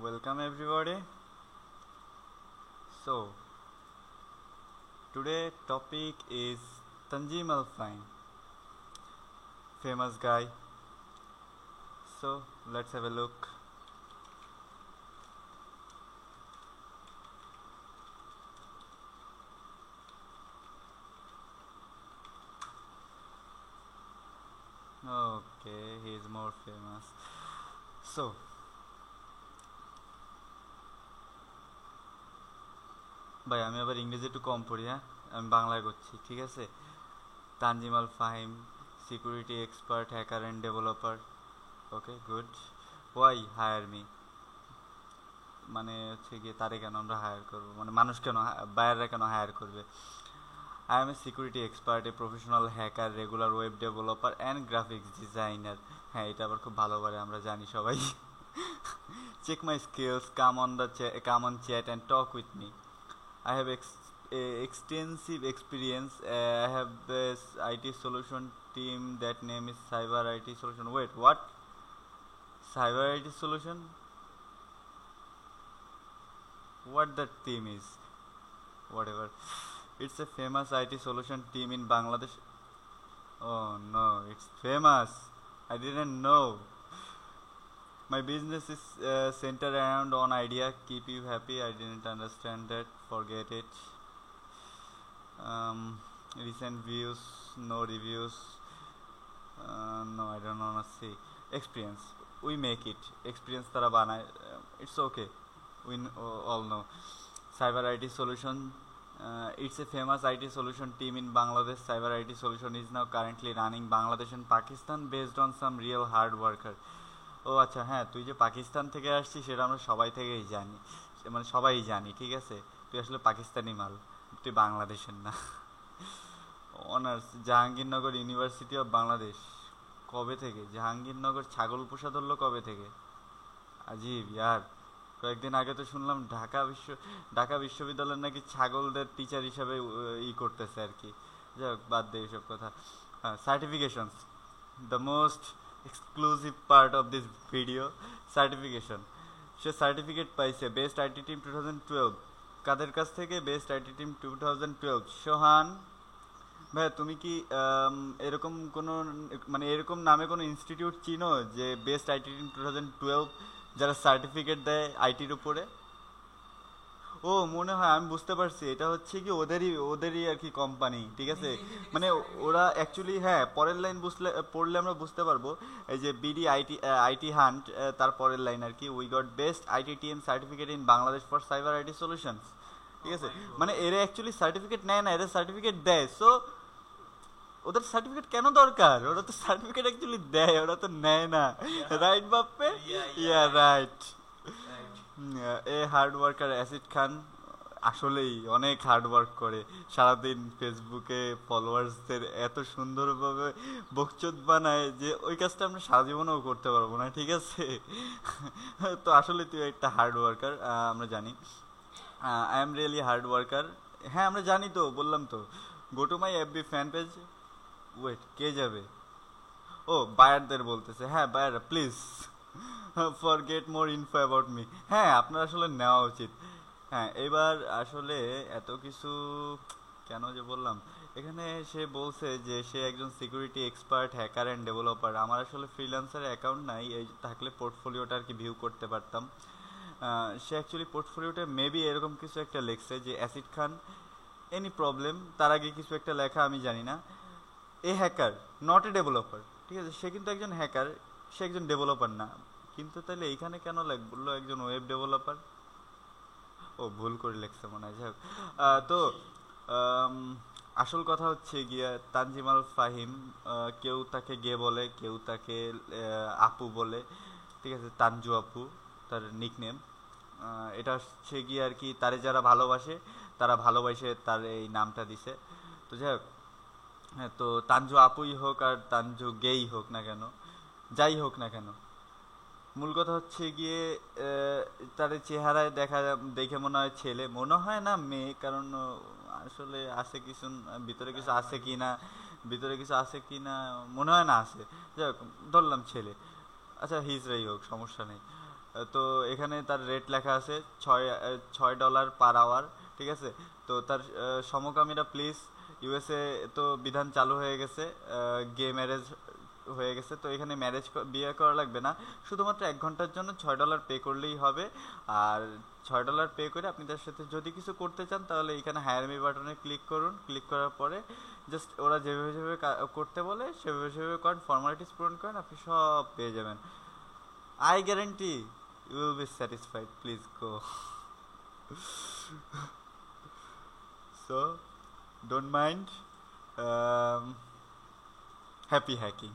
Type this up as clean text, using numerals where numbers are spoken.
Welcome everybody. So today topic is Tanjim Al Fine, famous guy. So let's have a look. Okay, he is more famous. So ভাই আমি আবার ইংরেজি একটু কম পড়ি, হ্যাঁ আমি বাংলায় করছি, ঠিক আছে। Tanzim Al Fahim, security expert, hacker and developer. Okay good. Why hire me, মানে হচ্ছে গিয়ে তারে কেন আমরা হায়ার করবো, মানে মানুষ কেন, বায়াররা কেন হায়ার করবে। I am a security expert, a professional hacker, regular web developer and graphics designer. হ্যাঁ এটা আবার খুব ভালো করে আমরা জানি সবাই। Check my skills, come on chat and talk with me. I have extensive experience. I have this IT solution team. That name is Cyber IT Solution. Wait, what? Cyber IT Solution? What that team is? Whatever. It's a famous IT solution team in Bangladesh. Oh no, it's famous. I didn't know. My business is centered around one idea, keep you happy. I didn't understand that, forget it. Recent views, no reviews. No, I don't wanna see. Experience, we make it. Experience tara banay. It's okay. We all know. Cyber IT solution. It's a famous IT solution team in Bangladesh. Cyber IT solution is now currently running Bangladesh and Pakistan based on some real hard worker. ও আচ্ছা, হ্যাঁ তুই যে পাকিস্তান থেকে আসছিস সেটা আমরা সবাই থেকেই জানি, মানে সবাই জানি, ঠিক আছে। তুই আসলে পাকিস্তানি মাল, তুই বাংলাদেশের না। Honours Jahangirnagar university of Bangladesh. কবে থেকে জাহাঙ্গীরনগর ছাগল পোষা ধরলো কবে থেকে? আজীব ইয়ার। কয়েকদিন আগে তো শুনলাম ঢাকা বিশ্ববিদ্যালয়ের নাকি ছাগলদের টিচার হিসাবে করতেছে আর কি। যাই হোক, বাদ দে এইসব কথা। Certifications, the most exclusive part of this video. Certification, সে সার্টিফিকেট পাইছে বেস্ট আইটি টিম 2012। কাদের কাছ থেকে? Best IT team 2012। সোহান ভাই, তুমি কি এরকম কোনো, মানে এরকম নামে কোনো ইনস্টিটিউট চিনো যে বেস্ট আইটি টিম 2012 যারা সার্টিফিকেট দেয় আইটির উপরে? ও মনে হয় আমি বুঝতে পারছি, এটা হচ্ছে কি ওদেরই আর কি কোম্পানি, ঠিক আছে। মানে ওরা অ্যাকচুয়ালি, হ্যাঁ পরের লাইন পড়লে আমরা বুঝতে পারবো। এই যে বিডি আইটি আইটি হান্ট, তার পরের লাইন আর কি, we got best IT TM certificate in Bangladesh for cyber IT solutions, ঠিক আছে। মানে এরা অ্যাকচুয়ালি সার্টিফিকেট নেয় না, এরা সার্টিফিকেট দেয়। সো ওদের সার্টিফিকেট কেন দরকার? ওরা তো সার্টিফিকেট অ্যাকচুয়ালি দেয়, ওরা তো নেয় না। রাইট বাপ্পে? Yeah right. A hard worker অ্যাসিড খান আসলেই অনেক হার্ড ওয়ার্ক করে, সারাদিন ফেসবুকে ফলোয়ার্সদের এত সুন্দরভাবে বকচোদ বানায় যে ওই কাজটা আমরা সারা জীবনেও করতে পারবো না, ঠিক আছে। তো আসলে তুই একটা হার্ড ওয়ার্কার, আমরা জানি। I am really hard worker. হ্যাঁ আমরা জানি, তো বললাম তো। Go to my FB fan page. Wait, কে যাবে? ও বায়ারদের বলতেছে, হ্যাঁ বায়াররা please forget more info about me. হ্যাঁ আপনার আসলে নেওয়া উচিত। হ্যাঁ এবার আসলে এত কিছু কেন যে বললাম, এখানে সে বলছে যে সে একজন security expert, hacker and developer. আমার আসলে ফ্রিল্যান্সারের অ্যাকাউন্ট নাই, এই থাকলে পোর্টফোলিওটা আর কি ভিউ করতে পারতাম। সে অ্যাকচুয়ালি পোর্টফোলিওটা মেবি এরকম কিছু একটা লেখছে যে অ্যাসিড খান এনি প্রবলেম, তার আগে কিছু একটা লেখা আমি জানি না। এ হ্যাকার নট এ ডেভেলপার, ঠিক আছে। সে কিন্তু একজন হ্যাকার, সে একজন ডেভেলপার না। কিন্তু তাহলে এইখানে কেন বললো একজন ওয়েব ডেভেলপার? ও ভুল করে লেখছে মনে হয়। যাই হোক, তো আম, আসল কথা হচ্ছে গিয়া তানজিম আল ফাহিম, কেউ তাকে গে বলে, কেউ তাকে আপু বলে, ঠিক আছে। তানজু আপু তার নিকনেম। এটা হচ্ছে গিয়ে আর কি, তারে যারা ভালোবাসে তারা ভালোবাসে তার এই নামটা দিছে। তো যাই হোক, হ্যাঁ তো তানজু আপুই হোক আর তানজু গেই হোক না কেন, যাই হোক না কেন, মূল কথা হচ্ছে গিয়ে তার চেহারায় দেখে মনে হয় ছেলে, মনে হয় না মেয়ে, কারণ আসলে আছে কিছু, ভিতরে কিছু আছে কি না, ভিতরে কিছু আছে কি না মনে হয় না আছে। যাই হোক, ধরলাম ছেলে। আচ্ছা হিজড়াই হোক, সমস্যা নেই। তো এখানে তার রেট লেখা আছে $6 পার আওয়ার, ঠিক আছে। তো তার সমকামীরা প্লিজ, ইউএসএ তো বিধান চালু হয়ে গেছে, গে ম্যারেজ হয়ে গেছে, তো এখানে বিয়ে করা লাগবে না, শুধুমাত্র 1 ঘন্টার জন্য $6 পে করলেই হবে। আর $6 পে করে আপনি তার সাথে যদি কিছু করতে চান তাহলে এখানে হায়ার মি বাটনে ক্লিক করুন। ক্লিক করার পরে জাস্ট ওরা যেভাবে যেভাবে করতে বলে সেভাবে সেভাবে করেন, ফর্মালিটিস পূরণ করেন, আপনি সব পেয়ে যাবেন। I guarantee you will be satisfied, please go. So don't mind, happy hacking.